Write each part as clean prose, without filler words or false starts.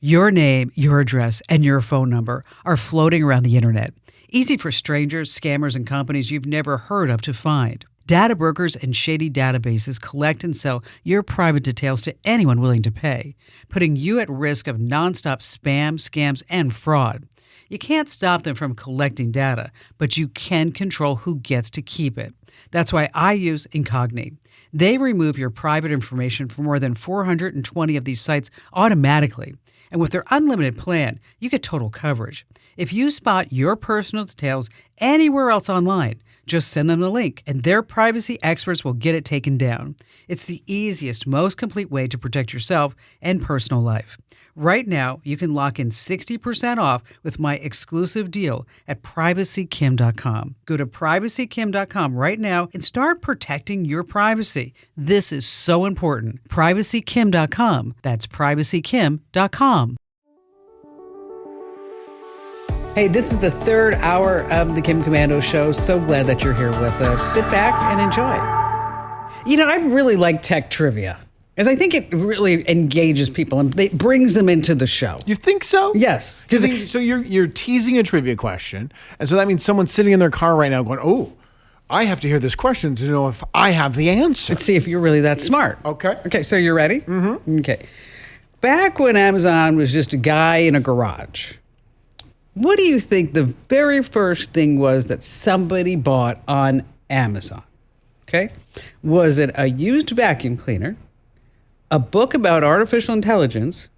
Your name, your address, and your phone number are floating around the internet. Easy for strangers, scammers, and companies you've never heard of to find. Data brokers and shady databases collect and sell your private details to anyone willing to pay, putting you at risk of nonstop spam, scams, and fraud. You can't stop them from collecting data, but you can control who gets to keep it. That's why I use Incogni. They remove your private information from more than 420 of these sites automatically. And with their unlimited plan, you get total coverage. If you spot your personal details anywhere else online, just send them the link, and their privacy experts will get it taken down. It's the easiest, most complete way to protect yourself and personal life. Right now, you can lock in 60% off with my exclusive deal at privacykim.com. Go to privacykim.com right now and start protecting your privacy. This is so important. Privacykim.com. That's privacykim.com. Hey, this is the third hour of the Kim Komando Show. So glad that you're here with us. Sit back and enjoy. You know, I really like tech trivia, because I think it really engages people and it brings them into the show. You think so? Yes. So you're teasing a trivia question, and so that means someone's sitting in their car right now going, "Oh, I have to hear this question to know if I have the answer." Let's see if you're really that smart. Okay, so you're ready? Mm-hmm. Okay. Back when Amazon was just a guy in a garage, what do you think the very first thing was that somebody bought on Amazon? Okay. Was it a used vacuum cleaner, a book about artificial intelligence,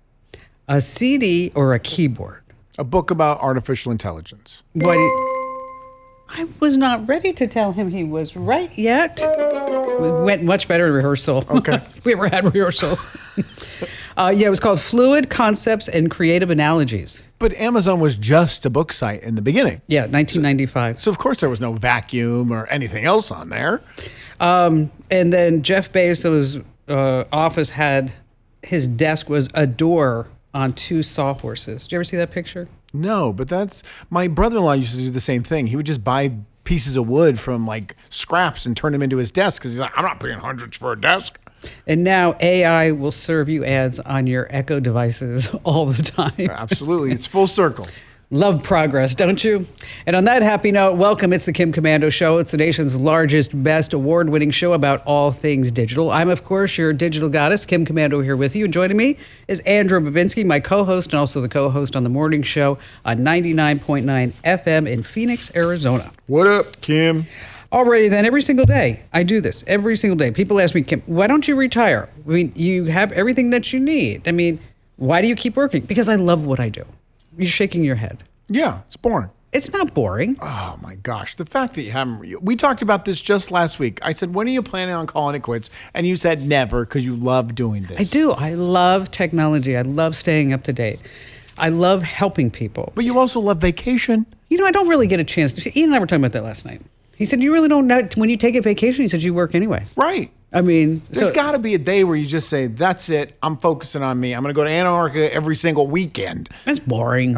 a CD, or a keyboard? A book about artificial intelligence. I was not ready to tell him he was right yet. It went much better in rehearsal. Okay. We ever had rehearsals. It was called Fluid Concepts and Creative Analogies. But Amazon was just a book site in the beginning. Yeah, 1995. So of course there was no vacuum or anything else on there. And then Jeff Bezos' office his desk was a door on two sawhorses. Did you ever see that picture? No, but my brother-in-law used to do the same thing. He would just buy pieces of wood from like scraps and turn them into his desk because he's like, I'm not paying hundreds for a desk. And now AI will serve you ads on your Echo devices all the time. Absolutely. It's full circle. Love progress, don't you? And on that happy note, welcome. It's the Kim Komando Show. It's the nation's largest, best award-winning show about all things digital. I'm, of course, your digital goddess, Kim Komando, here with you. And joining me is Andrew Babinski, my co-host and also the co-host on the morning show on 99.9 FM in Phoenix, Arizona. What up, Kim? Alrighty then, every single day, I do this. Every single day. People ask me, Kim, why don't you retire? I mean, you have everything that you need. I mean, why do you keep working? Because I love what I do. You're shaking your head. Yeah, it's boring. It's not boring. Oh my gosh. The fact that you haven't, we talked about this just last week. I said, when are you planning on calling it quits? And you said never, because you love doing this. I do. I love technology. I love staying up to date. I love helping people. But you also love vacation. You know, I don't really get a chance. Ian and I were talking about that last night. He said, you really don't know, when you take a vacation, he said, you work anyway. Right. I mean, there's got to be a day where you just say, that's it. I'm focusing on me. I'm going to go to Antarctica every single weekend. That's boring.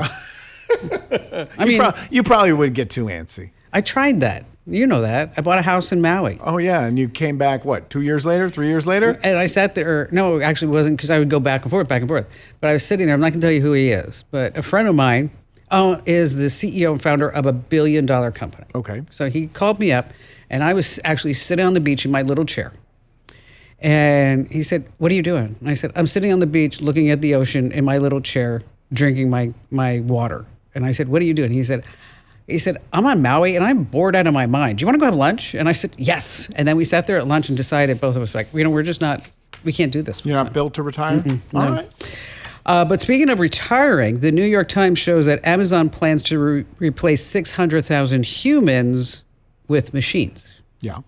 You probably would get too antsy. I tried that. You know that. I bought a house in Maui. Oh, yeah. And you came back, what, 2 years later, 3 years later? And I sat there. No, actually it wasn't, because I would go back and forth. But I was sitting there. I'm not going to tell you who he is. But a friend of mine is the CEO and founder of $1 billion company. Okay. So he called me up, and I was actually sitting on the beach in my little chair. And he said, what are you doing? And I said, I'm sitting on the beach looking at the ocean in my little chair, drinking my water. And I said, what are you doing? He said, I'm on Maui and I'm bored out of my mind. Do you want to go have lunch? And I said, yes. And then we sat there at lunch and decided, both of us, like, we're just not, we can't do this. You're not built to retire? Mm-mm, All no. right. But speaking of retiring, the New York Times shows that Amazon plans to replace 600,000 humans with machines. Yeah.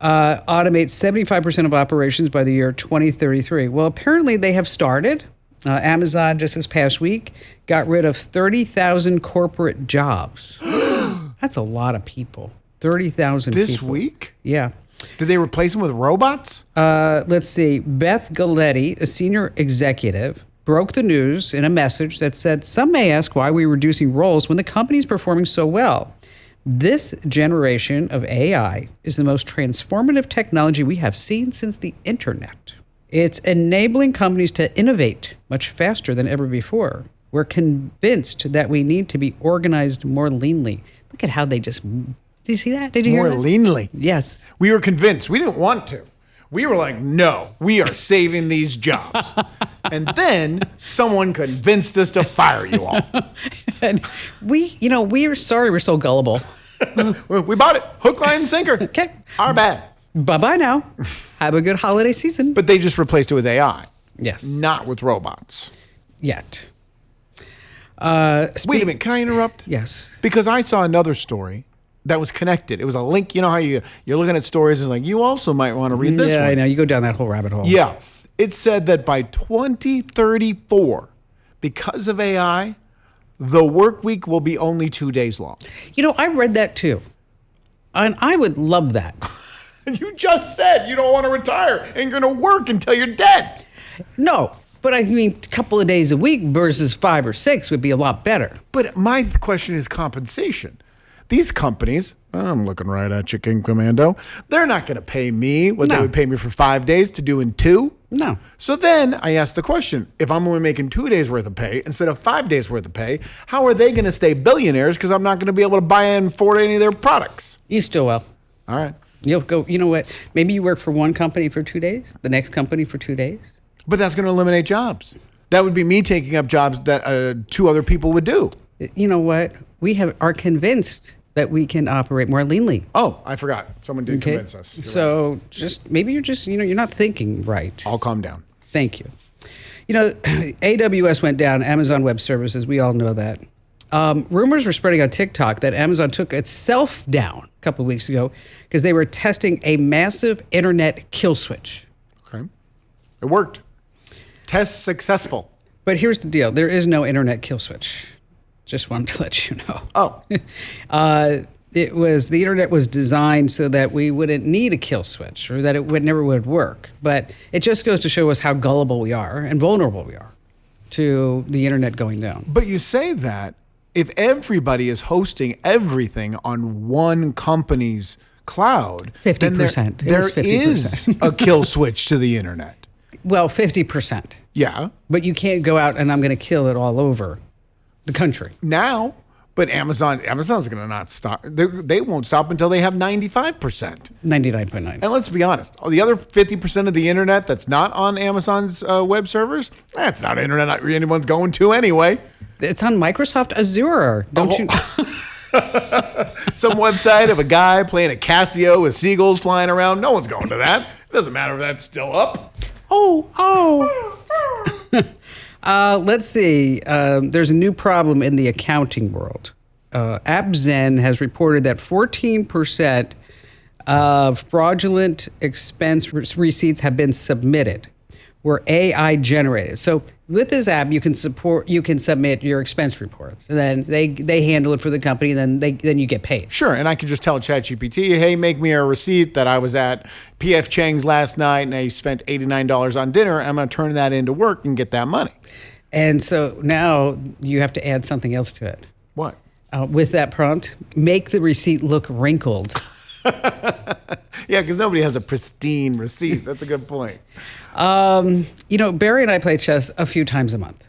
Automate 75% of operations by the year 2033. Well, apparently they have started. Amazon just this past week got rid of 30,000 corporate jobs. That's a lot of people. 30,000 people. This week? Yeah. Did they replace them with robots? Let's see. Beth Galetti, a senior executive, broke the news in a message that said, some may ask why we're reducing roles when the company's performing so well. This generation of AI is the most transformative technology we have seen since the internet. It's enabling companies to innovate much faster than ever before. We're convinced that we need to be organized more leanly. Look at how they just... Did you see that? Did you hear More that? leanly. Yes. We were convinced. We didn't want to. We were like, no, we are saving these jobs. And then someone convinced us to fire you all. And we are sorry we're so gullible. We bought it. Hook, line, and sinker. Okay. Our bad. Bye-bye now. Have a good holiday season. But they just replaced it with AI. Yes. Not with robots. Yet. Wait a minute. Can I interrupt? Yes. Because I saw another story that was connected. It was a link. You know how you're looking at stories and like, you also might want to read this Yeah, one. I know. You go down that whole rabbit hole. Yeah. It said that by 2034, because of AI, the work week will be only 2 days long. I read that too. And I would love that. You just said you don't want to retire and you're going to work until you're dead. No, but I mean, a couple of days a week versus 5 or 6 would be a lot better. But my question is compensation. These companies, I'm looking right at you, King Commando, they're not going to pay me what they No. would pay me for 5 days to do in 2. No. So then I asked the question, if I'm only making 2 days worth of pay instead of 5 days worth of pay, how are they going to stay billionaires? Because I'm not going to be able to buy and afford any of their products. You still will. All right. You'll go, you know what? Maybe you work for one company for 2 days, the next company for 2 days. But that's going to eliminate jobs. That would be me taking up jobs that 2 other people would do. You know what? We are convinced that we can operate more leanly. Oh, I forgot. Someone did Okay. convince us. You're right. So just maybe you're not thinking right. I'll calm down. Thank you. AWS went down, Amazon Web Services. We all know that. Rumors were spreading on TikTok that Amazon took itself down a couple of weeks ago because they were testing a massive internet kill switch. Okay. It worked. Test successful. But here's the deal. There is no internet kill switch. Just wanted to let you know. Oh. The internet was designed so that we wouldn't need a kill switch or that it never would work. But it just goes to show us how gullible we are and vulnerable we are to the internet going down. But you say that if everybody is hosting everything on one company's cloud, 50%. then there It was is 50%. a kill switch to the internet. Well, 50%. Yeah. But you can't go out and I'm going to kill it all over the country. Now, but Amazon's going to not stop. They won't stop until they have 95%. 99.9. And let's be honest, the other 50% of the internet that's not on Amazon's web servers, that's not internet anyone's going to anyway. It's on Microsoft Azure. Don't you? Some website of a guy playing a Casio with seagulls flying around. No one's going to that. It doesn't matter if that's still up. Let's see. There's a new problem in the accounting world. AppZen has reported that 14% of fraudulent expense receipts have been submitted, were AI generated. So with this app, you can submit your expense reports, and then they handle it for the company. And then you get paid. Sure, and I can just tell ChatGPT, hey, make me a receipt that I was at P.F. Chang's last night and I spent $89 on dinner. I'm going to turn that into work and get that money. And so now you have to add something else to it. What? With that prompt, make the receipt look wrinkled. Yeah, because nobody has a pristine receipt. That's a good point. Barry and I play chess a few times a month.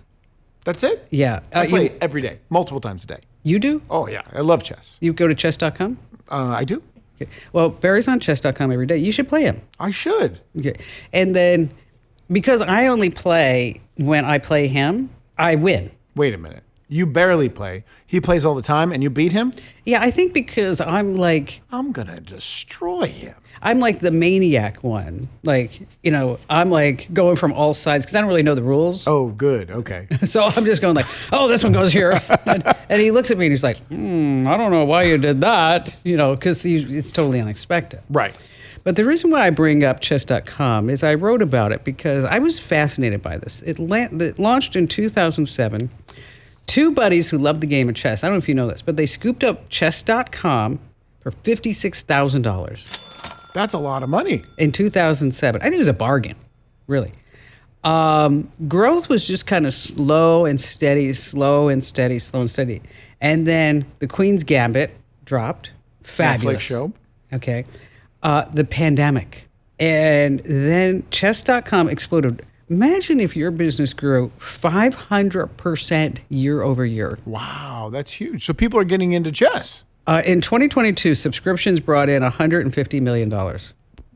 That's it? Yeah. I play every day, multiple times a day. You do? Oh, yeah. I love chess. You go to chess.com? I do. Okay. Well, Barry's on chess.com every day. You should play him. I should. Okay. And then because I only play when I play him, I win. Wait a minute. You barely play. He plays all the time and you beat him? Yeah, I think because I'm like going to destroy him. the maniac one. I'm like going from all sides because I don't really know the rules. Oh, good. Okay. So I'm just going like, oh, this one goes here. and he looks at me and he's like, I don't know why you did that, because it's totally unexpected. Right. But the reason why I bring up chess.com is I wrote about it because I was fascinated by this. It launched in 2007. Two buddies who loved the game of chess, I don't know if you know this, but they scooped up chess.com for $56,000 That's a lot of money. in 2007. I think it was a bargain, really. Growth was just kind of slow and steady. And then the Queen's Gambit dropped. Fabulous. Netflix show. Okay. The pandemic. And then chess.com exploded. Imagine if your business grew 500% year over year. Wow, that's huge. So people are getting into chess. In 2022, subscriptions brought in $150 million.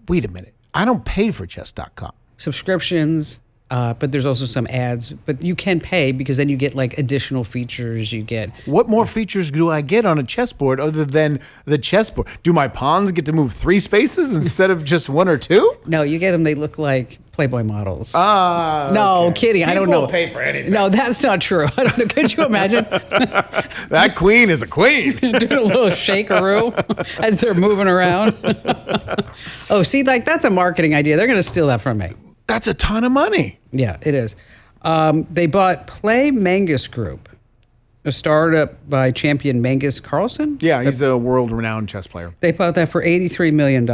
Wait a minute. I don't pay for chess.com. Subscriptions, but there's also some ads. But you can pay because then you get like additional features. You get What more features do I get on a chessboard other than the chessboard? Do my pawns get to move 3 spaces instead of just 1 or 2? no, you get them. They look like Playboy models. No, kidding. I don't know. People pay for anything. No, that's not true. I don't know. Could you imagine That queen is a queen. doing a little shakeroo as they're moving around? Oh, see, like that's a marketing idea. They're going to steal that from me. That's a ton of money. Yeah, it is. They bought Play Mangus Group, a startup by champion Magnus Carlsen. Yeah, he's a world-renowned chess player. They bought that for $83 million.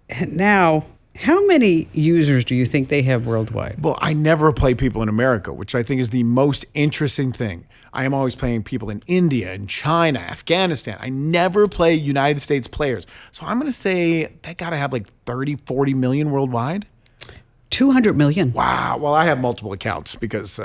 And now, how many users do you think they have worldwide? Well, I never play people in America, which I think is the most interesting thing. I am always playing people in India and China, Afghanistan. I never play United States players. So I'm going to say they got to have like 30, 40 million worldwide. 200 million. Wow. Well, I have multiple accounts because,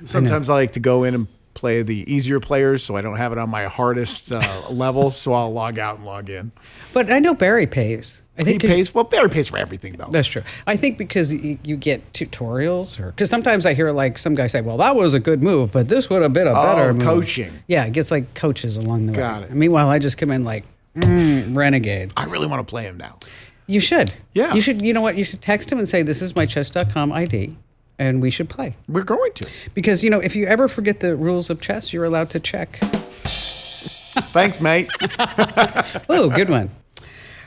sometimes I like to go in and play the easier players so I don't have it on my hardest level. So I'll log out and log in. But I know Barry pays. I think He pays. Well, Barry pays for everything, though. That's true. I think because you get tutorials, or because sometimes I hear like some guy say, "Well, that was a good move, but this would have been a better move." Coaching. Yeah, it gets like coaches along the way. Got it. And meanwhile, I just come in like renegade. I really want to play him now. You should. Yeah. You should. You know what? You should text him and say, "This is my chess.com ID, and we should play." We're going to. Because if you ever forget the rules of chess, you're allowed to check. Thanks, mate. Oh, good one.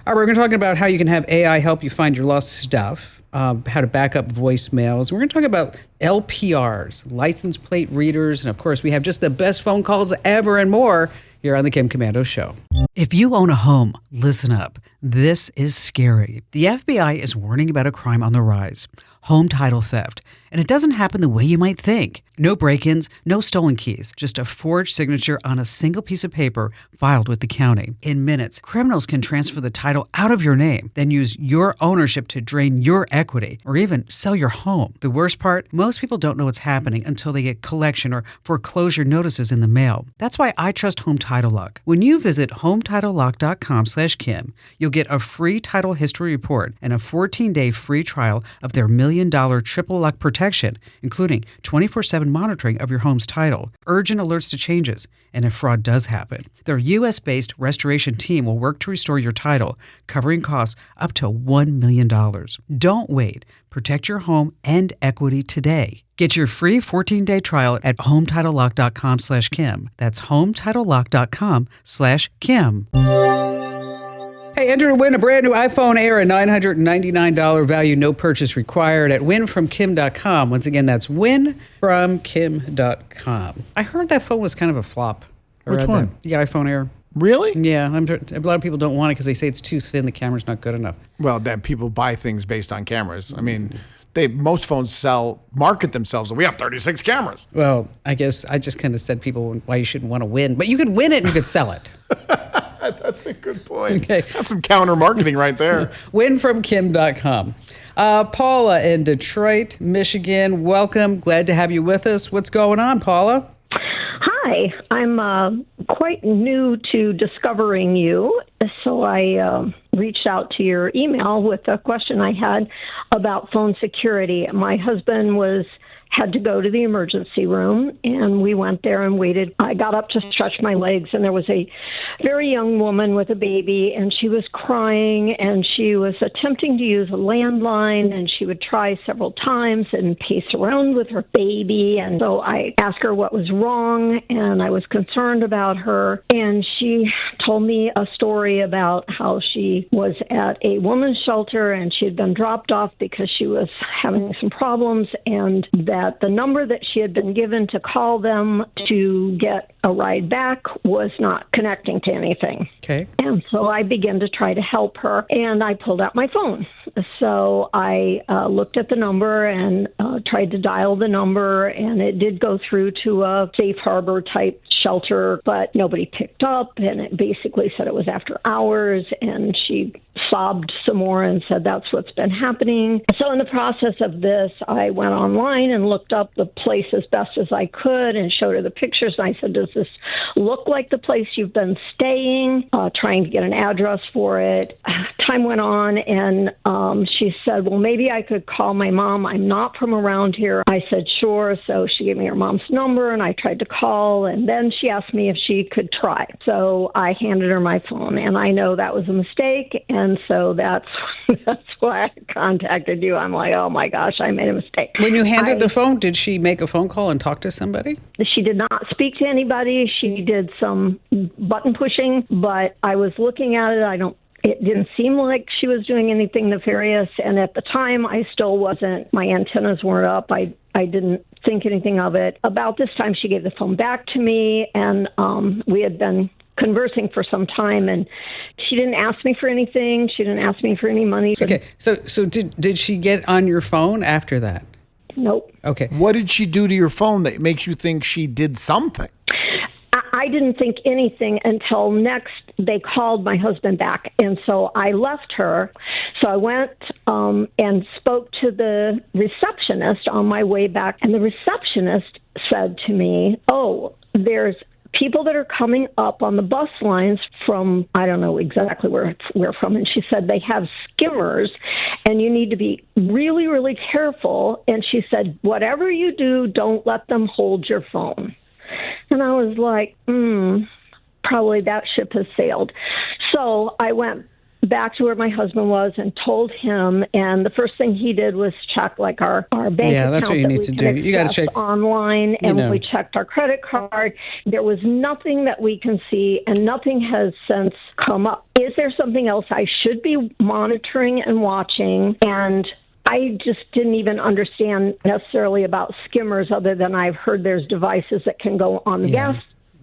All right, we're going to talk about how you can have AI help you find your lost stuff, how to back up voicemails. We're going to talk about LPRs, license plate readers, and of course, we have just the best phone calls ever and more here on the Kim Komando Show. If you own a home, listen up. This is scary. The FBI is warning about a crime on the rise. Home title theft. And it doesn't happen the way you might think. No break-ins, no stolen keys, just a forged signature on a single piece of paper filed with the county. In minutes, criminals can transfer the title out of your name, then use your ownership to drain your equity or even sell your home. The worst part, most people don't know what's happening until they get collection or foreclosure notices in the mail. That's why I trust Home Title Lock. When you visit HometitleLock.com/Kim, you'll get a free title history report and a 14-day free trial of their $1 million triple lock protection, including 24/7 monitoring of your home's title, urgent alerts to changes, and if fraud does happen. Their U.S.-based restoration team will work to restore your title, covering costs up to $1 million. Don't wait. Protect your home and equity today. Get your free 14-day trial at HometitleLock.com/Kim. That's HometitleLock.com/Kim. Hey, enter to win a brand new iPhone Air, a $999 value, no purchase required at winfromkim.com. Once again, that's winfromkim.com. I heard that phone was kind of a flop. Which one? The iPhone Air. Really? Yeah, a lot of people don't want it because they say it's too thin, the camera's not good enough. Well, then people buy things based on cameras. I mean, most phones market themselves. We have 36 cameras. Well, I guess I just kind of said people why you shouldn't want to win, but you could win it and you could sell it. That's a good point. Okay. That's some counter marketing right there. Winfromkim.com. Paula in Detroit, Michigan, welcome. Glad to have you with us. What's going on, Paula? Hi, I'm quite new to discovering you, so I reached out to your email with a question I had about phone security. My husband had to go to the emergency room, and we went there and waited. I got up to stretch my legs, and there was a very young woman with a baby, and she was crying, and she was attempting to use a landline, and she would try several times and pace around with her baby. And so I asked her what was wrong, and I was concerned about her. And she told me a story about how she was at a women's shelter, and she had been dropped off because she was having some problems, and that the number that she had been given to call them to get a ride back was not connecting to anything. Okay. And so I began to try to help her, and I pulled out my phone. So I looked at the number and tried to dial the number, and it did go through to a safe harbor type shelter, but nobody picked up, and it basically said it was after hours, and she sobbed some more and said that's what's been happening. So in the process of this, I went online and looked up the place as best as I could and showed her the pictures. And I said, does this look like the place you've been staying? Trying to get an address for it. Time went on, and she said, well, maybe I could call my mom. I'm not from around here. I said, sure. So she gave me her mom's number, and I tried to call, and then she asked me if she could try. So I handed her my phone, and I know that was a mistake, and so that's why I contacted you. I'm like, oh my gosh, I made a mistake. When you handed the phone, did she make a phone call and talk to somebody? She did not speak to anybody. She did some button pushing, but I was looking at it. It didn't seem like she was doing anything nefarious, and at the time, I still wasn't. My antennas weren't up. I didn't think anything of it. About this time, she gave the phone back to me, and we had been conversing for some time, and she didn't ask me for anything. She didn't ask me for any money. Okay, so did she get on your phone after that? Nope. Okay. What did she do to your phone that makes you think she did something? I didn't think anything until next they called my husband back. And so I left her. So I went and spoke to the receptionist on my way back. And the receptionist said to me, oh, there's people that are coming up on the bus lines from, I don't know exactly where from. And she said they have skimmers and you need to be really, really careful. And she said, whatever you do, don't let them hold your phone. And I was like, probably that ship has sailed. So I went back to where my husband was and told him, and the first thing he did was check like our bank account. That's what you need to do. You got to check online, and we checked our credit card. There was nothing that we can see, and nothing has since come up. Is there something else I should be monitoring and watching? And I just didn't even understand necessarily about skimmers, other than I've heard there's devices that can go on the gas.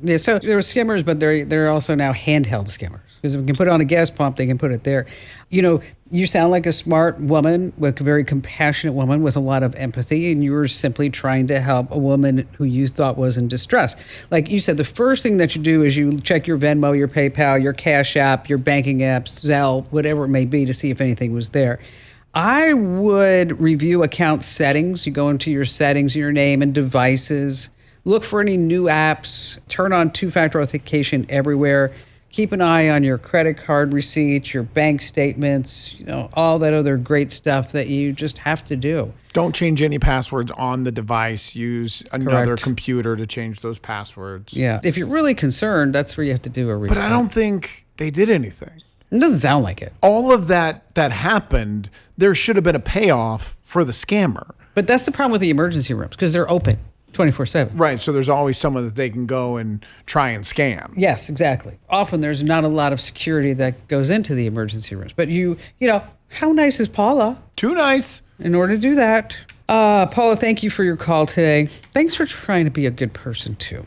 Yeah, so there are skimmers, but they're also now handheld skimmers. Because if we can put it on a gas pump, they can put it there. You know, you sound like a smart woman, like a very compassionate woman with a lot of empathy, and you were simply trying to help a woman who you thought was in distress. Like you said, the first thing that you do is you check your Venmo, your PayPal, your Cash App, your banking app, Zelle, whatever it may be, to see if anything was there. I would review account settings. You go into your settings, your name and devices, look for any new apps, turn on two-factor authentication everywhere. Keep an eye on your credit card receipts, your bank statements, all that other great stuff that you just have to do. Don't change any passwords on the device. Use another computer to change those passwords. Yeah. If you're really concerned, that's where you have to do a reset. But I don't think they did anything. It doesn't sound like it. All of that happened, there should have been a payoff for the scammer. But that's the problem with the emergency rooms, because they're open 24/7. Right, so there's always someone that they can go and try and scam. Yes, exactly. Often there's not a lot of security that goes into the emergency rooms. But you know, how nice is Paula? Too nice. In order to do that. Paula, thank you for your call today. Thanks for trying to be a good person, too.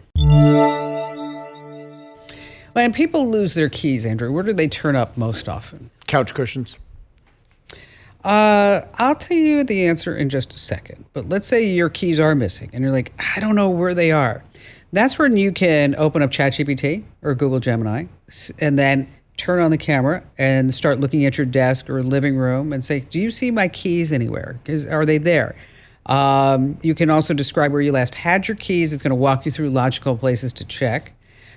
When people lose their keys, Andrew, where do they turn up most often? Couch cushions. I'll tell you the answer in just a second. But let's say your keys are missing and you're like, I don't know where they are. That's when you can open up ChatGPT or Google Gemini and then turn on the camera and start looking at your desk or living room and say, do you see my keys anywhere? Are they there? You can also describe where you last had your keys. It's going to walk you through logical places to check.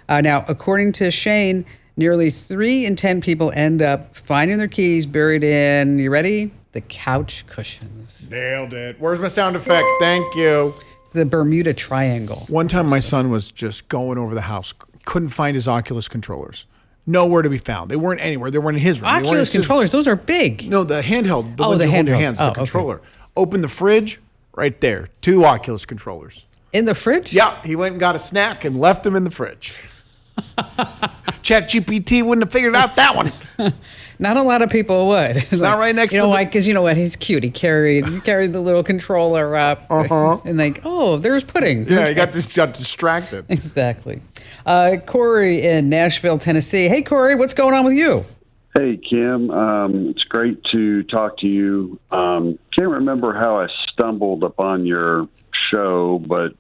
Now, according to Shane, nearly 3 in 10 people end up finding their keys buried in, you ready? The couch cushions. Nailed it. Where's my sound effect? Thank you. It's the Bermuda Triangle. One time my son was just going over the house, couldn't find his Oculus controllers. Nowhere to be found. They weren't anywhere. They weren't in his room. Oculus controllers, those are big. No, the handheld. The ones you hold in your hands, the controller. Okay. Open the fridge, right there. 2 Oculus controllers. In the fridge? Yeah, he went and got a snack and left them in the fridge. ChatGPT wouldn't have figured out that one. Not a lot of people would. It's not right next to why? Because you know what? He's cute. He carried the little controller up. And like, oh, there's pudding. Yeah, he got distracted. Exactly. Corey in Nashville, Tennessee. Hey, Corey, what's going on with you? Hey, Kim. It's great to talk to you. Can't remember how I stumbled upon your show, but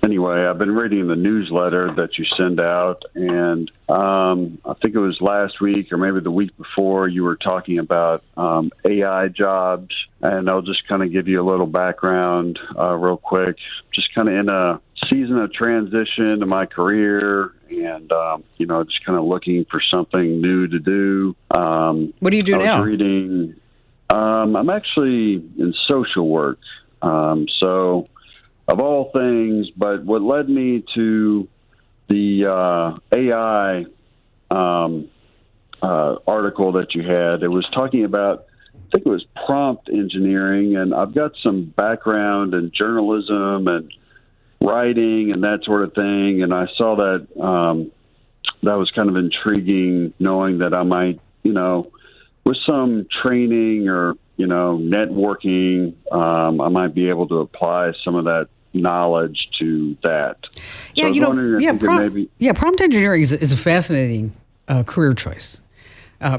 anyway, I've been reading the newsletter that you send out, and I think it was last week or maybe the week before you were talking about AI jobs, and I'll just kind of give you a little background real quick. Just kind of in a season of transition in my career, and just kind of looking for something new to do. What do you do now? Reading. I'm actually in social work. So, of all things, but what led me to the AI article that you had, it was talking about, I think it was prompt engineering, and I've got some background in journalism and writing and that sort of thing, and I saw that that was kind of intriguing, knowing that I might, with some training or, networking, I might be able to apply some of that knowledge to that. Yeah, So prompt engineering is a fascinating career choice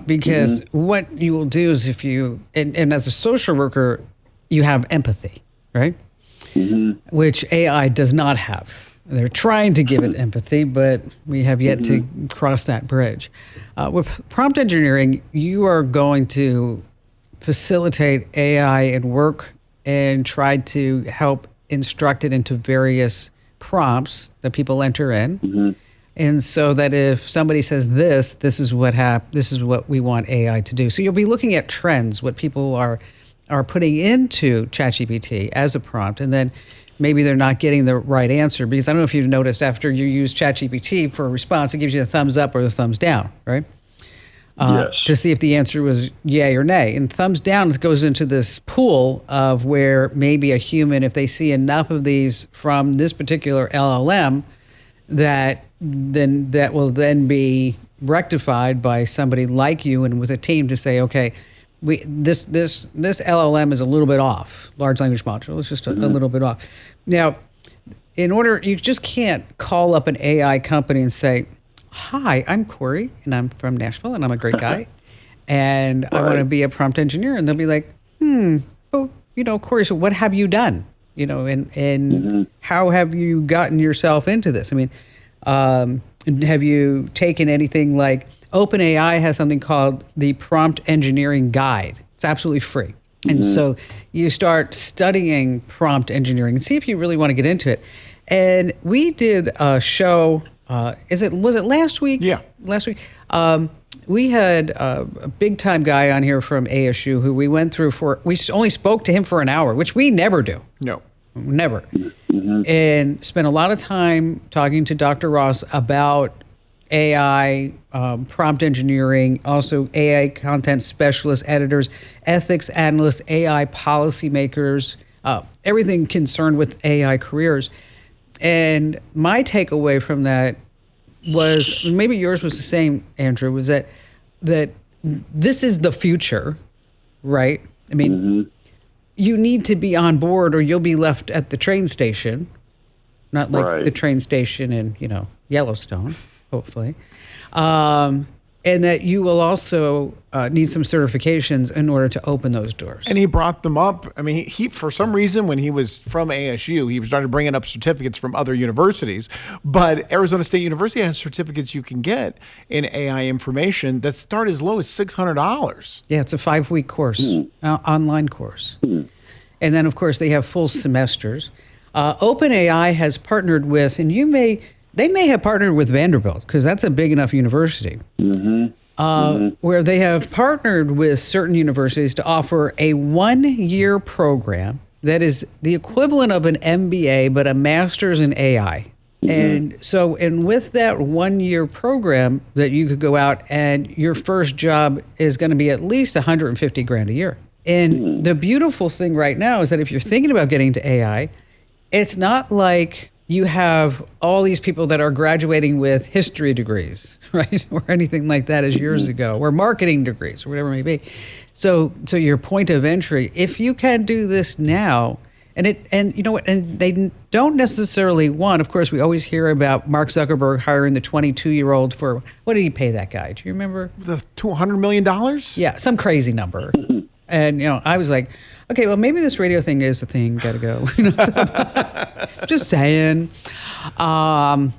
because what you will do is if you, and as a social worker, you have empathy, right? Which AI does not have. They're trying to give it empathy, but we have yet to cross that bridge. With prompt engineering, you are going to facilitate AI and work and try to help instruct it into various prompts that people enter in. And so that if somebody says this is what we want AI to do. So you'll be looking at trends, what people are putting into ChatGPT as a prompt, and then maybe they're not getting the right answer, because I don't know if you've noticed after you use ChatGPT for a response, it gives you the thumbs up or the thumbs down, right? Yes. To see if the answer was yay or nay. And thumbs down goes into this pool of where maybe a human, if they see enough of these from this particular LLM, that will then be rectified by somebody like you and with a team to say, okay, this LLM is a little bit off. Large language module is just a little bit off. Now, you just can't call up an AI company and say, "Hi, I'm Corey, and I'm from Nashville, and I'm a great guy, and I want to be a prompt engineer." And they'll be like, Corey, so what have you done? And how have you gotten yourself into this? I mean, have you taken anything like OpenAI has something called the Prompt Engineering Guide. It's absolutely free. And so you start studying prompt engineering and see if you really want to get into it. And we did a show, was it last week? Yeah. Last week. We had a big time guy on here from ASU who we went through we only spoke to him for an hour, which we never do. No. Never. And spent a lot of time talking to Dr. Ross about AI, prompt engineering, also AI content specialists, editors, ethics analysts, AI policymakers, everything concerned with AI careers. And my takeaway from that was, maybe yours was the same, Andrew, was that this is the future, right? I mean, you need to be on board or you'll be left at the train station, not like the train station in, Yellowstone, hopefully. And that you will also need some certifications in order to open those doors. And he brought them up. I mean, he for some reason, when he was from ASU, he started bringing up certificates from other universities. But Arizona State University has certificates you can get in AI information that start as low as $600. Yeah, it's a 5-week course, online course. And then, of course, they have full semesters. OpenAI has partnered with, and they may have partnered with Vanderbilt, because that's a big enough university, where they have partnered with certain universities to offer a 1-year program that is the equivalent of an MBA, but a master's in AI. And with that 1-year program that you could go out and your first job is going to be at least $150,000 a year. And the beautiful thing right now is that if you're thinking about getting to AI, it's not like you have all these people that are graduating with history degrees, right? Or anything like that as years ago, or marketing degrees, or whatever it may be. So your point of entry, if you can do this now, and you know what, and they don't necessarily want, of course, we always hear about Mark Zuckerberg hiring the 22-year-old for, what did he pay that guy? Do you remember? The $200 million? Yeah, some crazy number. And, I was like, okay, well, maybe this radio thing is a thing. Got to go. Just saying. But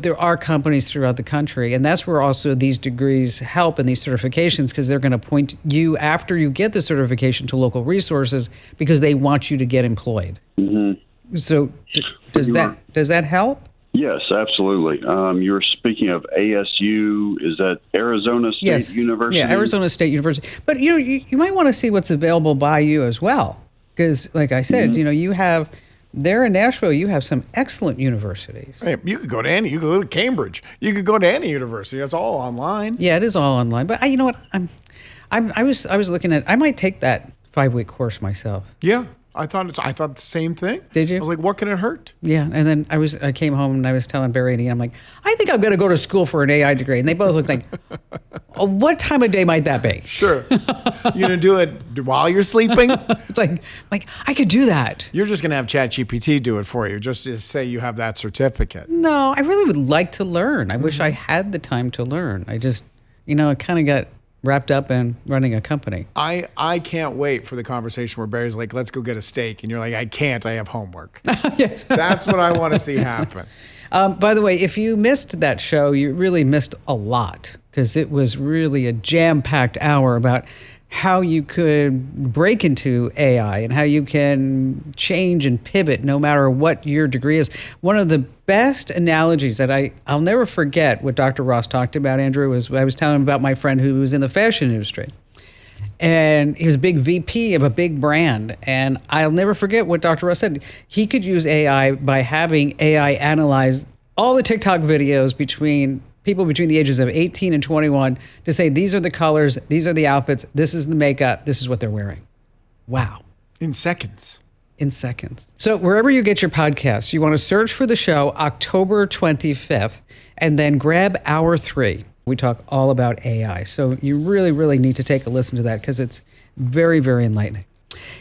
there are companies throughout the country, and that's where also these degrees help and these certifications, because they're going to point you after you get the certification to local resources because they want you to get employed. Mm-hmm. So does that help? Yes, absolutely. You were speaking of ASU. Is that Arizona State University? Yeah, Arizona State University. But you might want to see what's available by you as well, because like I said, you have. There in Nashville, you have some excellent universities. Hey, you could go to any. You could go to Cambridge. You could go to any university. It's all online. Yeah, it is all online. But you know what? I was looking at. I might take that 5-week course myself. Yeah, I thought the same thing. Did you? I was like, what can it hurt? Yeah, and then I came home and I was telling Barry and Ian, I'm like, I think I'm going to go to school for an AI degree, and they both looked like, what time of day might that be? Sure. You gonna do it while you're sleeping? It's like I could do that. You're just gonna have ChatGPT do it for you, just to say you have that certificate. No, I really would like to learn. I wish I had the time to learn. I just, I kind of got wrapped up in running a company. I can't wait for the conversation where Barry's like, let's go get a steak. And you're like, I can't, I have homework. Yes. That's what I want to see happen. By the way, if you missed that show, you really missed a lot, because it was really a jam-packed hour about how you could break into AI and how you can change and pivot no matter what your degree is. One of the best analogies that I'll never forget what Dr. Ross talked about, Andrew, was I was telling him about my friend who was in the fashion industry. And he was a big VP of a big brand. And I'll never forget what Dr. Ross said. He could use AI by having AI analyze all the TikTok videos between people between the ages of 18 and 21 to say, these are the colors, these are the outfits, this is the makeup, this is what they're wearing. Wow. In seconds. So wherever you get your podcasts, you want to search for the show October 25th and then grab Hour 3. We talk all about AI. So you really, really need to take a listen to that, because it's very, very enlightening.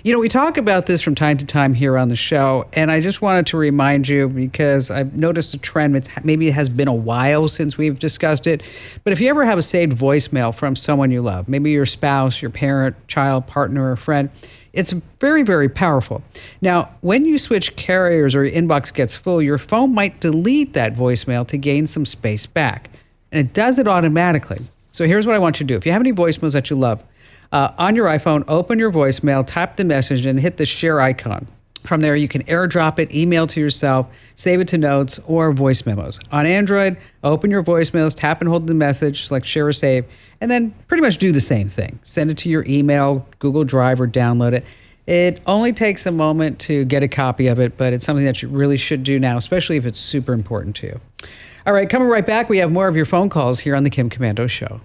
We talk about this from time to time here on the show, and I just wanted to remind you, because I've noticed a trend. Maybe it has been a while since we've discussed it, but if you ever have a saved voicemail from someone you love, maybe your spouse, your parent, child, partner, or friend, it's very, very powerful. Now, when you switch carriers or your inbox gets full, your phone might delete that voicemail to gain some space back, and it does it automatically. So here's what I want you to do. If you have any voicemails that you love, on your iPhone, open your voicemail, tap the message, and hit the share icon. From there, you can airdrop it, email to yourself, save it to notes, or voice memos. On Android, open your voicemails, tap and hold the message, select share or save, and then pretty much do the same thing. Send it to your email, Google Drive, or download it. It only takes a moment to get a copy of it, but it's something that you really should do now, especially if it's super important to you. All right, coming right back, we have more of your phone calls here on The Kim Komando Show.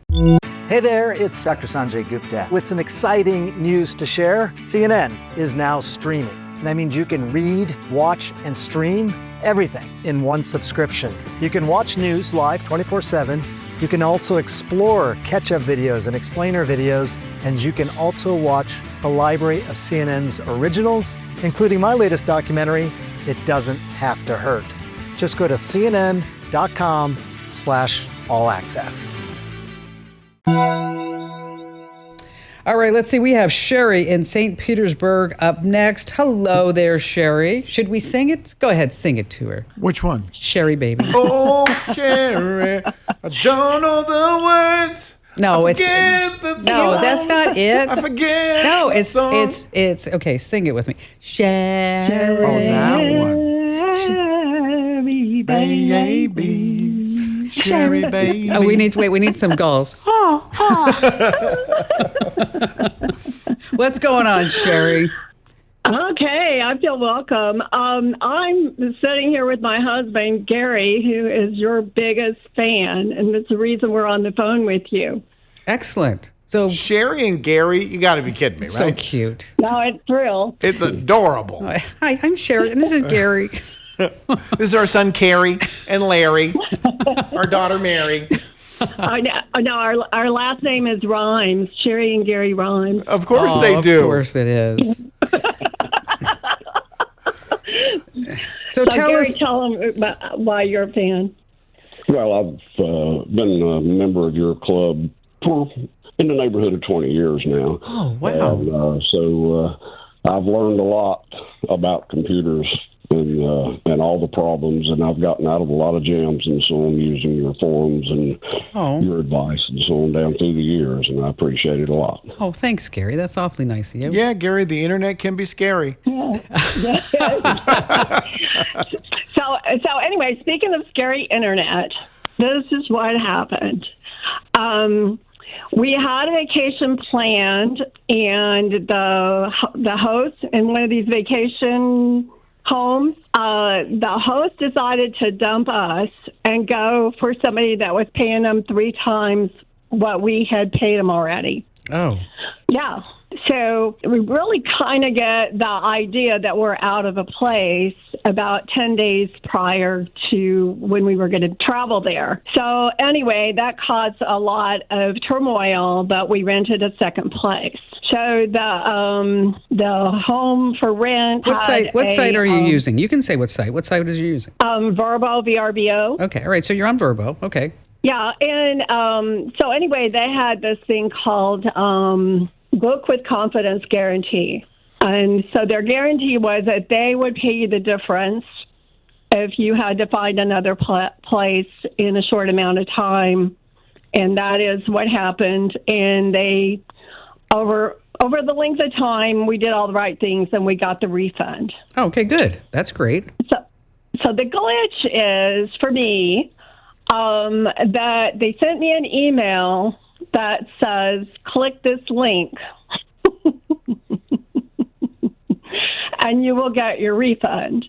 Hey there, it's Dr. Sanjay Gupta with some exciting news to share. CNN is now streaming. That means you can read, watch, and stream everything in one subscription. You can watch news live 24/7. You can also explore catch-up videos and explainer videos, and you can also watch the library of CNN's originals, including my latest documentary, It Doesn't Have to Hurt. Just go to cnn.com/all-access. All right, let's see. We have Sherry in St. Petersburg up next. Hello there, Sherry. Should we sing it? Go ahead, sing it to her. Which one? Sherry, baby. Oh, Sherry, I don't know the words. No, I it's forget the no, song. that's not it. I forget. No, the song. it's okay. Sing it with me, Sherry. Oh, that one. Sherry, Baby. Sherry, baby. Oh, we need some gulls. What's going on, Sherry? Okay, I feel welcome. I'm sitting here with my husband, Gary, who is your biggest fan, and it's the reason we're on the phone with you. Excellent. So Sherry and Gary, you got to be kidding me, right? so cute. No, it's thrill. It's adorable. Hi, I'm Sherry, and this is Gary. This is our son, Carrie, and Larry, our daughter, Mary. I know our last name is Rhymes. Sherry and Gary Rhymes. Of course they do. Of course it is. So Tell them why you're a fan. Well, I've been a member of your club for in the neighborhood of 20 years now. Oh, wow. And, so I've learned a lot about computers and all the problems, and I've gotten out of a lot of jams and so on using your forums and your advice and so on down through the years, and I appreciate it a lot. Oh, thanks, Gary. That's awfully nice of you. Yeah, Gary, the internet can be scary. So anyway, speaking of scary internet, this is what happened. We had a vacation planned, and the host in one of these vacation homes, the host decided to dump us and go for somebody that was paying them 3 times what we had paid them already. Oh. Yeah. So we really kind of get the idea that we're out of a place about 10 days prior to when we were going to travel there. So anyway, that caused a lot of turmoil, but we rented a second place. So the home for rent. What site are you using? You can say what site. What site is you using? Vrbo, VRBO. Okay. All right. So you're on Vrbo. Okay. Yeah. And so anyway, they had this thing called Book with Confidence Guarantee. And so their guarantee was that they would pay you the difference if you had to find another place in a short amount of time. And that is what happened. And they, over the length of time, we did all the right things and we got the refund. Oh, okay, good. That's great. So the glitch is, for me, that they sent me an email that says, click this link and you will get your refund.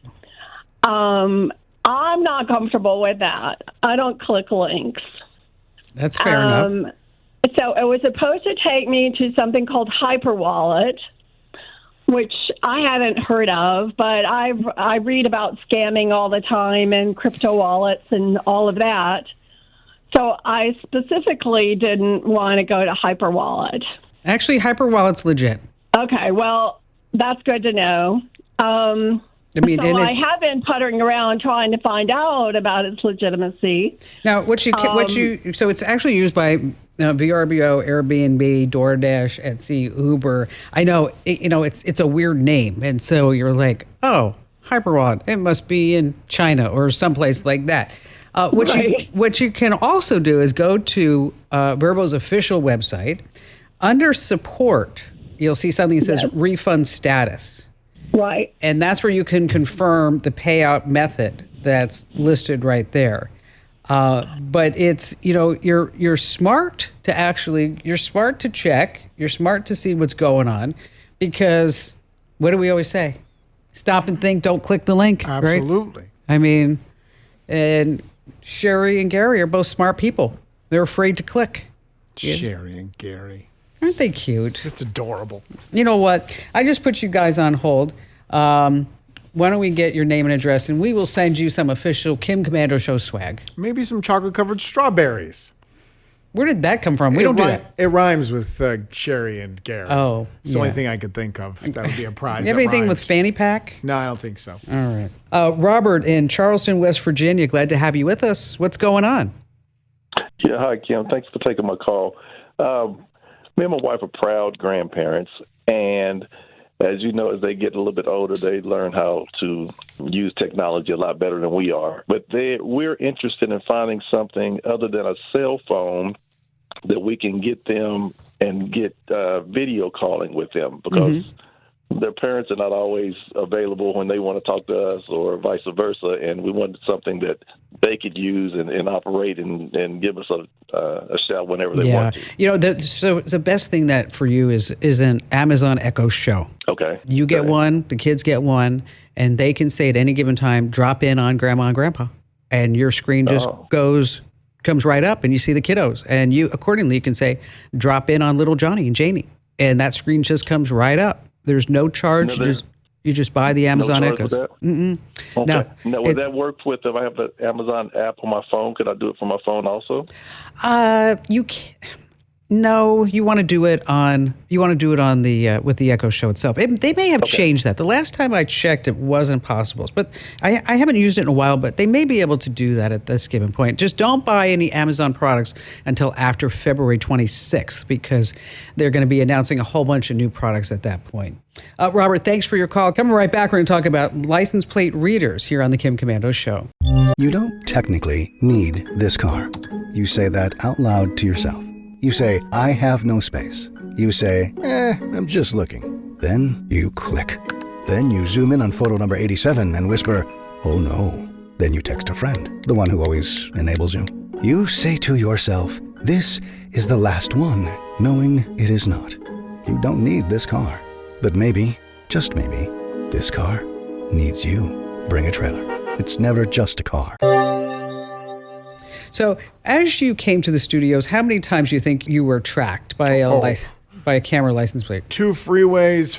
I'm not comfortable with that. I don't click links. That's fair enough. So it was supposed to take me to something called Hyperwallet, which I haven't heard of, but I read about scamming all the time and crypto wallets and all of that. So I specifically didn't want to go to Hyperwallet. Actually, Hyperwallet's legit. Okay, well, that's good to know. I have been puttering around trying to find out about its legitimacy. Now, so it's actually used by VRBO, Airbnb, DoorDash, Etsy, Uber. I know, it's a weird name, and so you're like, oh, Hyperwallet, it must be in China or someplace like that. What you can also do is go to Vrbo's official website. Under support, you'll see something that says refund status. Right. And that's where you can confirm the payout method that's listed right there. But it's, you're smart to check. You're smart to see what's going on, because what do we always say? Stop and think, don't click the link. Absolutely. Right? I mean, and Sherry and Gary are both smart people. They're afraid to click. Sherry and Gary. Aren't they cute? It's adorable. You know what? I just put you guys on hold. Why don't we get your name and address, and we will send you some official Kim Komando Show swag. Maybe some chocolate-covered strawberries. Where did that come from? We don't do that. It rhymes with Sherry and Gary. Oh, it's the only thing I could think of. That would be a prize. You have anything with Fanny Pack? No, I don't think so. All right. Robert in Charleston, West Virginia, glad to have you with us. What's going on? Yeah, hi, Kim. Thanks for taking my call. Me and my wife are proud grandparents, and as you know, as they get a little bit older, they learn how to use technology a lot better than we are. But we're interested in finding something other than a cell phone that we can get them and get video calling with them, because their parents are not always available when they want to talk to us, or vice versa, and we wanted something that they could use and operate and give us a shout whenever they want to. So the best thing that for you is an Amazon Echo Show. Okay. You get one, the kids get one, and they can say at any given time, drop in on Grandma and Grandpa, and your screen just comes right up, and you see the kiddos, and you can say, drop in on little Johnny and Janie, and that screen just comes right up. There's no charge. You just buy the Amazon Echoes. Okay. Now, would that work with if I have the Amazon app on my phone? Could I do it from my phone also? You can. No, you want to do it on the with the Echo Show itself. They may have changed that. The last time I checked, it wasn't possible. But I haven't used it in a while. But they may be able to do that at this given point. Just don't buy any Amazon products until after February 26th, because they're going to be announcing a whole bunch of new products at that point. Robert, thanks for your call. Coming right back, we're going to talk about license plate readers here on the Kim Komando Show. You don't technically need this car. You say that out loud to yourself. You say, I have no space. You say, I'm just looking. Then you click. Then you zoom in on photo number 87 and whisper, oh no. Then you text a friend, the one who always enables you. You say to yourself, this is the last one, knowing it is not. You don't need this car. But maybe, just maybe, this car needs you. Bring a trailer. It's never just a car. So, as you came to the studios, how many times do you think you were tracked by a camera license plate? 2 freeways,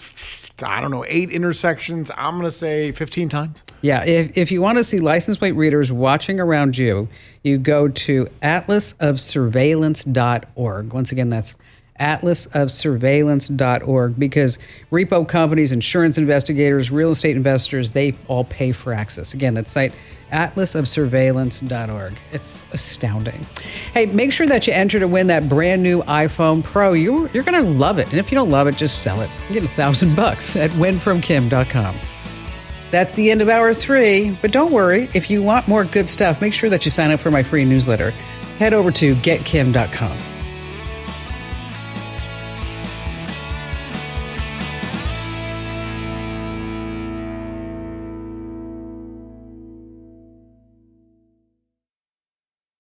8 intersections. I'm going to say 15 times. Yeah, if you want to see license plate readers watching around you, you go to atlasofsurveillance.org. Once again, that's atlasofsurveillance.org, because repo companies, insurance investigators, real estate investors, they all pay for access. Again, that site, atlasofsurveillance.org. It's astounding. Hey, make sure that you enter to win that brand new iPhone Pro. You're going to love it. And if you don't love it, just sell it. You get $1,000 at winfromkim.com. That's the end of hour 3. But don't worry, if you want more good stuff, make sure that you sign up for my free newsletter. Head over to getkim.com.